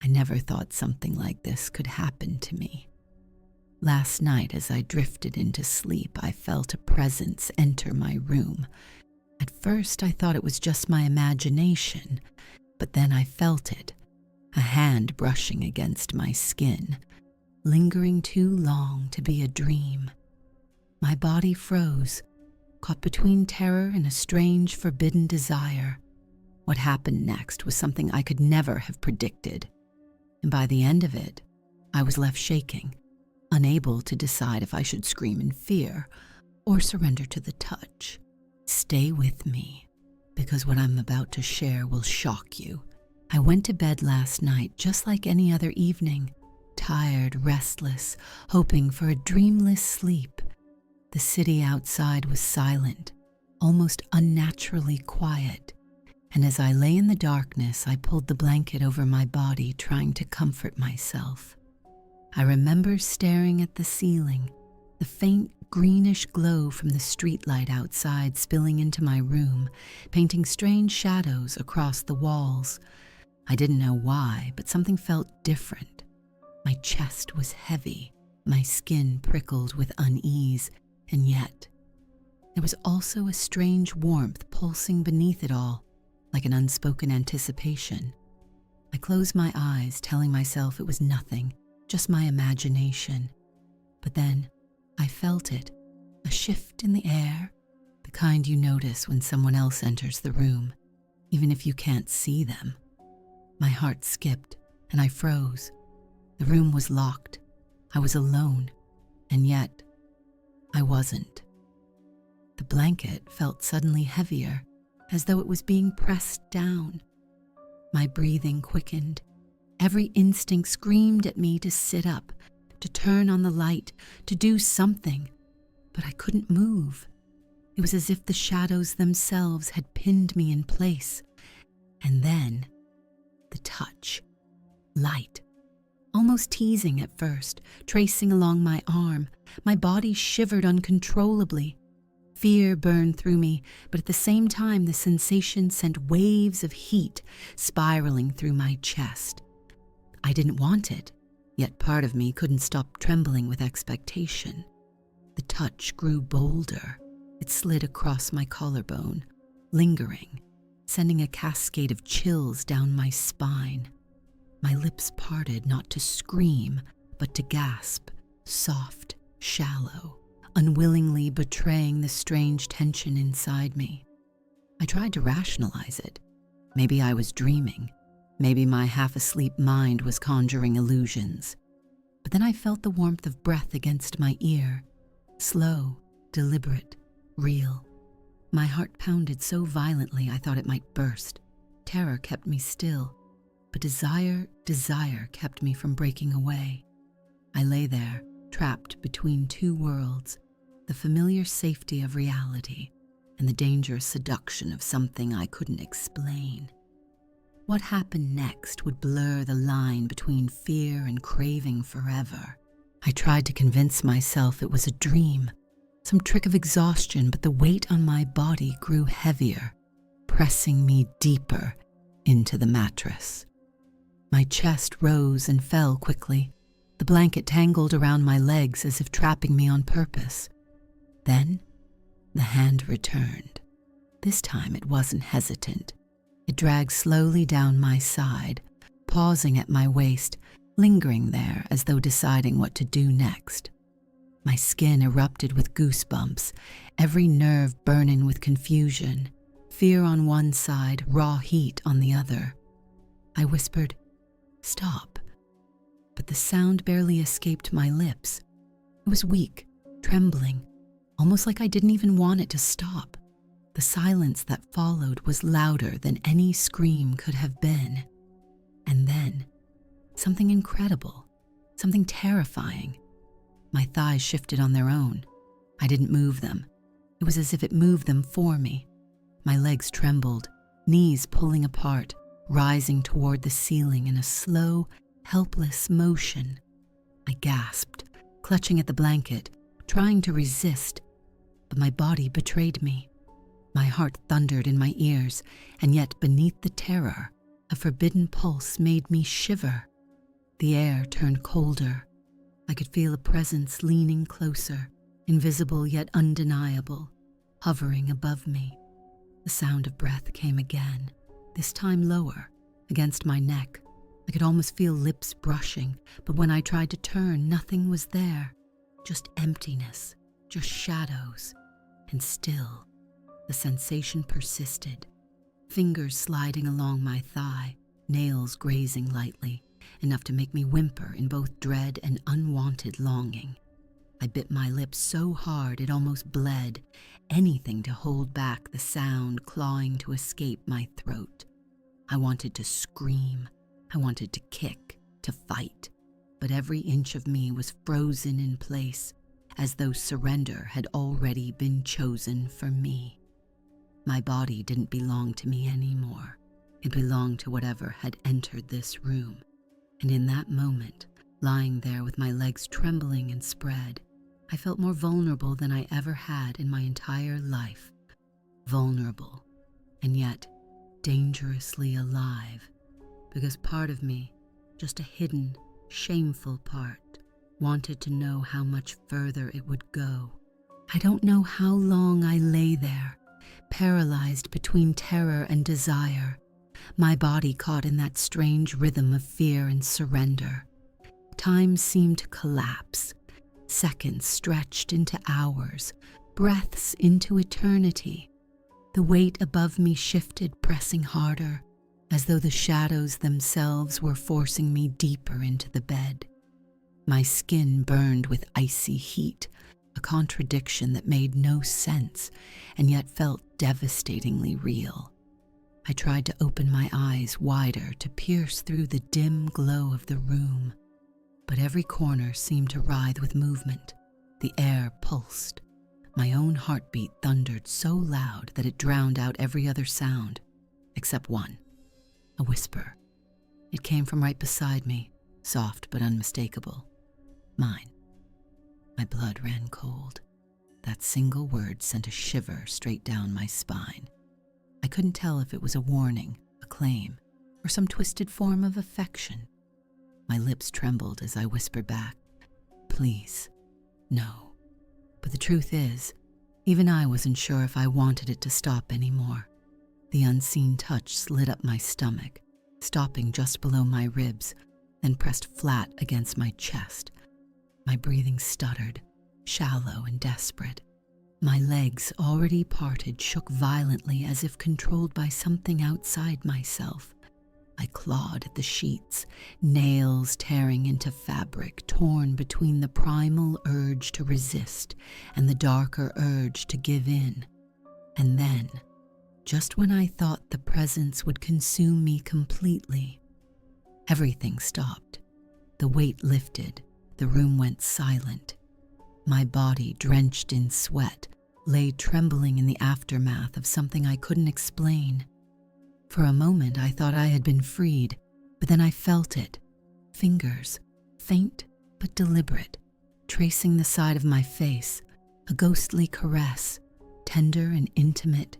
I never thought something like this could happen to me. Last night, as I drifted into sleep, I felt a presence enter my room. At first, I thought it was just my imagination, but then I felt it, a hand brushing against my skin, lingering too long to be a dream. My body froze, caught between terror and a strange, forbidden desire. What happened next was something I could never have predicted, and by the end of it, I was left shaking, unable to decide if I should scream in fear or surrender to the touch. Stay with me, because what I'm about to share will shock you. I went to bed last night just like any other evening, tired, restless, hoping for a dreamless sleep. The city outside was silent, almost unnaturally quiet, and as I lay in the darkness, I pulled the blanket over my body, trying to comfort myself. I remember staring at the ceiling, the faint greenish glow from the streetlight outside spilling into my room, painting strange shadows across the walls. I didn't know why, but something felt different. My chest was heavy, my skin prickled with unease, and yet there was also a strange warmth pulsing beneath it all, like an unspoken anticipation. I closed my eyes, telling myself it was nothing, just my imagination. But then I felt it, a shift in the air, the kind you notice when someone else enters the room, even if you can't see them. My heart skipped, and I froze. The room was locked. I was alone, and yet I wasn't. The blanket felt suddenly heavier, as though it was being pressed down. My breathing quickened. Every instinct screamed at me to sit up, to turn on the light, to do something, but I couldn't move. It was as if the shadows themselves had pinned me in place. And then, the touch. Light. Almost teasing at first, tracing along my arm. My body shivered uncontrollably. Fear burned through me, but at the same time the sensation sent waves of heat spiraling through my chest. I didn't want it, yet part of me couldn't stop trembling with expectation. The touch grew bolder. It slid across my collarbone, lingering, sending a cascade of chills down my spine. My lips parted, not to scream, but to gasp, soft, shallow, unwillingly betraying the strange tension inside me. I tried to rationalize it. Maybe I was dreaming. Maybe my half-asleep mind was conjuring illusions. But then I felt the warmth of breath against my ear, slow, deliberate, real. My heart pounded so violently I thought it might burst. Terror kept me still, but desire kept me from breaking away. I lay there, trapped between two worlds, the familiar safety of reality and the dangerous seduction of something I couldn't explain. What happened next would blur the line between fear and craving forever. I tried to convince myself it was a dream, some trick of exhaustion, but the weight on my body grew heavier, pressing me deeper into the mattress. My chest rose and fell quickly. The blanket tangled around my legs as if trapping me on purpose. Then, the hand returned. This time it wasn't hesitant. It dragged slowly down my side, pausing at my waist, lingering there as though deciding what to do next. My skin erupted with goosebumps, every nerve burning with confusion, fear on one side, raw heat on the other. I whispered, "Stop," but the sound barely escaped my lips. It was weak, trembling, almost like I didn't even want it to stop. The silence that followed was louder than any scream could have been. And then, something incredible, something terrifying. My thighs shifted on their own. I didn't move them. It was as if it moved them for me. My legs trembled, knees pulling apart, rising toward the ceiling in a slow, helpless motion. I gasped, clutching at the blanket, trying to resist, but my body betrayed me. My heart thundered in my ears, and yet beneath the terror, a forbidden pulse made me shiver. The air turned colder. I could feel a presence leaning closer, invisible yet undeniable, hovering above me. The sound of breath came again, this time lower, against my neck. I could almost feel lips brushing, but when I tried to turn, nothing was there. Just emptiness, just shadows. And still, the sensation persisted. Fingers sliding along my thigh, nails grazing lightly, enough to make me whimper in both dread and unwanted longing. I bit my lips so hard it almost bled, anything to hold back the sound clawing to escape my throat. I wanted to scream. I wanted to kick, to fight, but every inch of me was frozen in place, as though surrender had already been chosen for me. My body didn't belong to me anymore. It belonged to whatever had entered this room. And in that moment, lying there with my legs trembling and spread, I felt more vulnerable than I ever had in my entire life. Vulnerable, and yet dangerously alive. Because part of me, just a hidden, shameful part, wanted to know how much further it would go. I don't know how long I lay there, paralyzed between terror and desire, my body caught in that strange rhythm of fear and surrender. Time seemed to collapse, seconds stretched into hours, breaths into eternity. The weight above me shifted, pressing harder, as though the shadows themselves were forcing me deeper into the bed. My skin burned with icy heat, a contradiction that made no sense and yet felt devastatingly real. I tried to open my eyes wider to pierce through the dim glow of the room, but every corner seemed to writhe with movement. The air pulsed. My own heartbeat thundered so loud that it drowned out every other sound, except one. A whisper. It came from right beside me, soft but unmistakable. Mine. My blood ran cold. That single word sent a shiver straight down my spine. I couldn't tell if it was a warning, a claim, or some twisted form of affection. My lips trembled as I whispered back, "Please, no." But the truth is, even I wasn't sure if I wanted it to stop anymore. The unseen touch slid up my stomach, stopping just below my ribs, then pressed flat against my chest. My breathing stuttered, shallow and desperate. My legs, already parted, shook violently as if controlled by something outside myself. I clawed at the sheets, nails tearing into fabric, torn between the primal urge to resist and the darker urge to give in. And then, just when I thought the presence would consume me completely, everything stopped. The weight lifted, the room went silent. My body, drenched in sweat, lay trembling in the aftermath of something I couldn't explain. For a moment I thought I had been freed, but then I felt it. Fingers, faint but deliberate, tracing the side of my face, a ghostly caress, tender and intimate,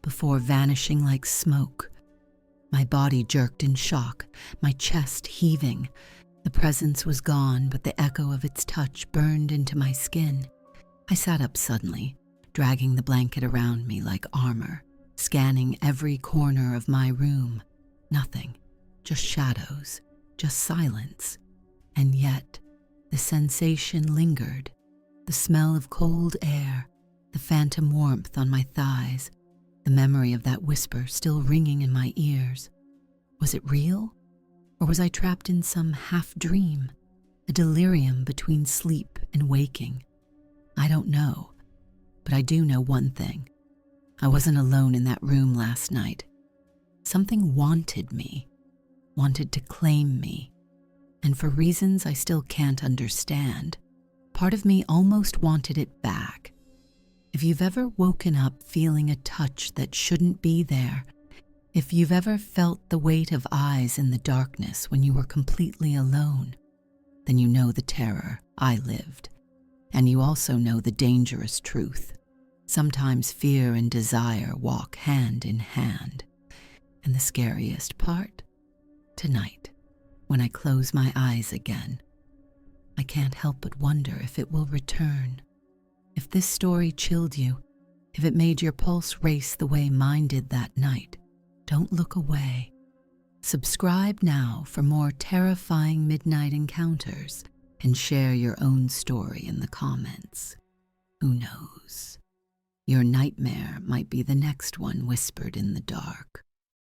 before vanishing like smoke. My body jerked in shock, my chest heaving. The presence was gone, but the echo of its touch burned into my skin. I sat up suddenly, dragging the blanket around me like armor, scanning every corner of my room. Nothing, just shadows, just silence. And yet, the sensation lingered. The smell of cold air, the phantom warmth on my thighs, the memory of that whisper still ringing in my ears. Was it real? Or was I trapped in some half-dream, a delirium between sleep and waking? I don't know, but I do know one thing. I wasn't alone in that room last night. Something wanted me, wanted to claim me, and for reasons I still can't understand, part of me almost wanted it back. If you've ever woken up feeling a touch that shouldn't be there, if you've ever felt the weight of eyes in the darkness when you were completely alone, then you know the terror I lived. And you also know the dangerous truth. Sometimes fear and desire walk hand in hand. And the scariest part? Tonight, when I close my eyes again, I can't help but wonder if it will return. If this story chilled you, if it made your pulse race the way mine did that night, don't look away. Subscribe now for more terrifying midnight encounters and share your own story in the comments. Who knows? Your nightmare might be the next one whispered in the dark.